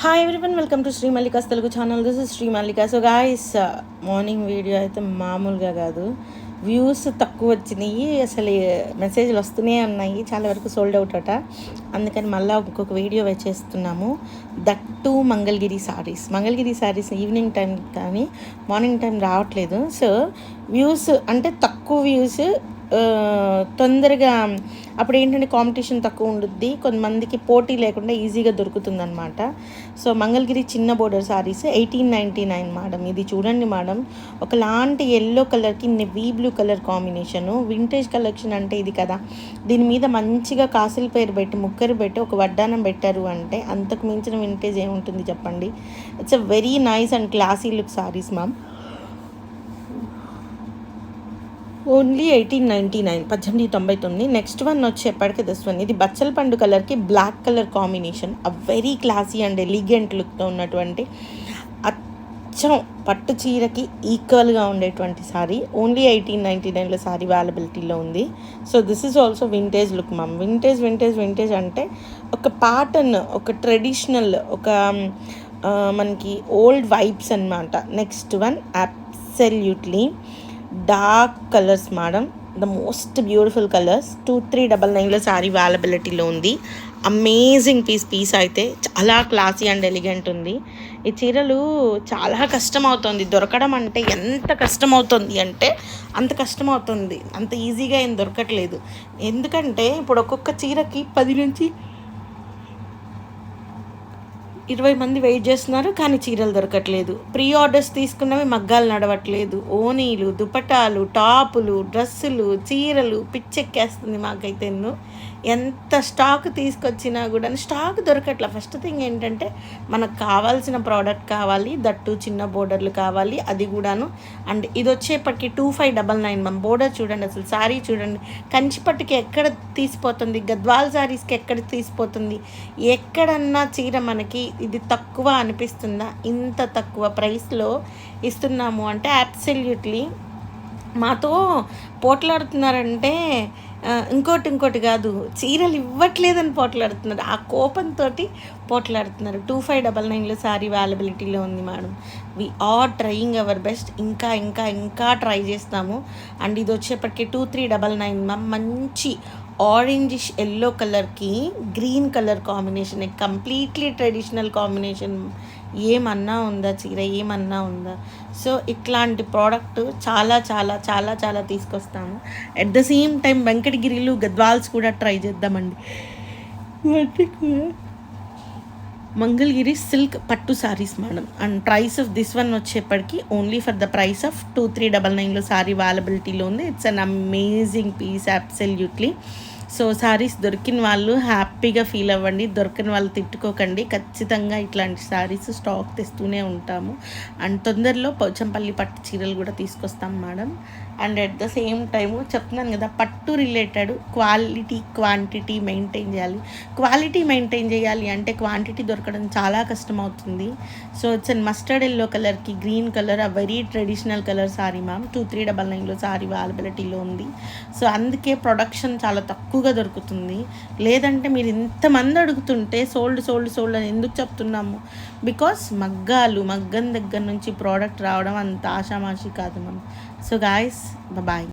Hi everyone, welcome to Shri Mallika's Telugu channel. This is Shri Mallika. So guys, morning video అయితే మామూలుగా కాదు. Views తక్కువ వచ్చినాయి, అసలు మెసేజ్లు వస్తూనే ఉన్నాయి. చాలా వరకు సోల్డ్ అవుట్ అట. అందుకని మళ్ళీ ఇంకొక వీడియో వచ్చేస్తున్నాము. That Mangalagiri saris evening time కానీ మార్నింగ్ టైం రావట్లేదు. సో వ్యూస్ అంటే తక్కువ వ్యూస్, తొందరగా అప్పుడు ఏంటంటే కాంపిటీషన్ తక్కువ ఉంటుంది, కొంతమందికి పోటీ లేకుండా ఈజీగా దొరుకుతుంది అనమాట. సో మంగళగిరి చిన్న బోర్డర్ శారీస్ 1899 మేడం. ఇది చూడండి మేడం, ఒకలాంటి ఎల్లో కలర్కి navy blue colour combination. Vintage collection అంటే ఇది కదా. దీని మీద మంచిగా కాసుల పేరు పెట్టి ముక్కరు పెట్టి ఒక వడ్డానం పెట్టారు అంటే అంతకు మించిన వింటేజ్ ఏముంటుంది చెప్పండి. It's a very nice and classy look saris ma'am. Only 1899, 1899. Next one వచ్చేప్పటికి దిస్ వన్. ఇది బచ్చల పండు కలర్కి black colour combination. A very classy and elegant లుక్తో ఉన్నటువంటి అచ్చం పట్టు చీరకి ఈక్వల్గా ఉండేటువంటి సారీ. ఓన్లీ 1899లో సారీ అవైలబిలిటీలో ఉంది. So this is also vintage look ma'am. Vintage అంటే ఒక ప్యాటర్న్, ఒక ట్రెడిషనల్, ఒక మనకి ఓల్డ్ వైబ్స్ అన్నమాట. Next one absolutely dark colours madam, the most beautiful colours. 2399లో శారీ అవైలబిలిటీలో ఉంది. అమేజింగ్ పీస్ అయితే చాలా క్లాసీ అండ్ ఎలిగెంట్ ఉంది. ఈ చీరలు చాలా కష్టం అవుతుంది దొరకడం. అంటే ఎంత కష్టం అవుతుంది అంటే అంత కష్టం అవుతుంది, అంత ఈజీగా ఏం దొరకట్లేదు. ఎందుకంటే ఇప్పుడు ఒక్కొక్క చీరకి 10 నుంచి 20 మంది వెయిట్ చేస్తున్నారు, కానీ చీరలు దొరకట్లేదు. Pre orders తీసుకున్నవి మగ్గాలు నడవట్లేదు. ఓనీలు, దుపటాలు, టాపులు, డ్రెస్సులు, చీరలు పిచ్చెక్కేస్తుంది మాకైతే. ఎంత స్టాక్ తీసుకొచ్చినా కూడా స్టాక్ దొరకట్లే. ఫస్ట్ థింగ్ ఏంటంటే మనకు కావాల్సిన ప్రోడక్ట్ కావాలి, దట్టు చిన్న బోర్డర్లు కావాలి, అది కూడాను. అండ్ ఇది వచ్చేప్పటికి 2599 మ్యామ్. బోర్డర్ చూడండి, అసలు శారీ చూడండి, కంచిపట్టుకి ఎక్కడ తీసిపోతుంది, గద్వాల్ శారీస్కి ఎక్కడ తీసిపోతుంది. ఎక్కడన్నా చీర మనకి ఇది తక్కువ అనిపిస్తుందా? ఇంత తక్కువ ప్రైస్లో ఇస్తున్నాము అంటే అబ్సల్యూట్లీ మాతో పోట్లాడుతున్నారంటే ఇంకోటి కాదు, చీరలు ఇవ్వట్లేదని పోట్లాడుతున్నారు. ఆ కోపంతో పోట్లాడుతున్నారు. 2599లో శారీ అవైలబిలిటీలో ఉంది madam. We are trying our best. ఇంకా ట్రై చేస్తాము. అండ్ ఇది వచ్చేప్పటికి 2399 మ్యామ్. మంచి ఆరెంజిష్ ఎల్లో కలర్కి green colour combination, completely traditional combination. ఏమన్నా ఉందా చీర, ఏమన్నా ఉందా? సో ఇట్లాంటి ప్రోడక్ట్ చాలా తీసుకొస్తాము. అట్ ద సేమ్ టైం వెంకటగిరిలు, గద్వాల్స్ కూడా ట్రై చేద్దామండి. మంగళగిరి సిల్క్ పట్టు saris madam. And price of this one వచ్చేప్పటికి only for the price of 2399లో సారీ అవైలబిలిటీలో ఉంది. It's an amazing piece absolutely. So saris దొరికిన వాళ్ళు హ్యాపీగా ఫీల్ అవ్వండి, దొరికిన వాళ్ళు తిట్టుకోకండి. ఖచ్చితంగా ఇట్లాంటి శారీస్ స్టాక్ తెస్తూనే ఉంటాము. అండ్ తొందరలో పోచంపల్లి పట్టు చీరలు కూడా తీసుకొస్తాం madam. And at the same time చెప్తున్నాను కదా, పట్టు రిలేటెడ్ క్వాలిటీ క్వాంటిటీ మెయింటైన్ చేయాలి. క్వాలిటీ మెయింటైన్ చేయాలి అంటే క్వాంటిటీ దొరకడం చాలా కష్టం అవుతుంది. So it's an mustard yellow కలర్కి green colour, a very traditional colour sari ma'am. 2399లో సారీ అవైలబిలిటీలో ఉంది. సో అందుకే ప్రొడక్షన్ చాలా తక్కువగా దొరుకుతుంది. లేదంటే మీరు ఇంతమంది అడుగుతుంటే సోల్డ్ అని ఎందుకు చెప్తున్నాము? బికాస్ మగ్గం దగ్గర నుంచి ప్రోడక్ట్ రావడం అంత ఆషామాషి కాదు మ్యామ్. So guys, bye.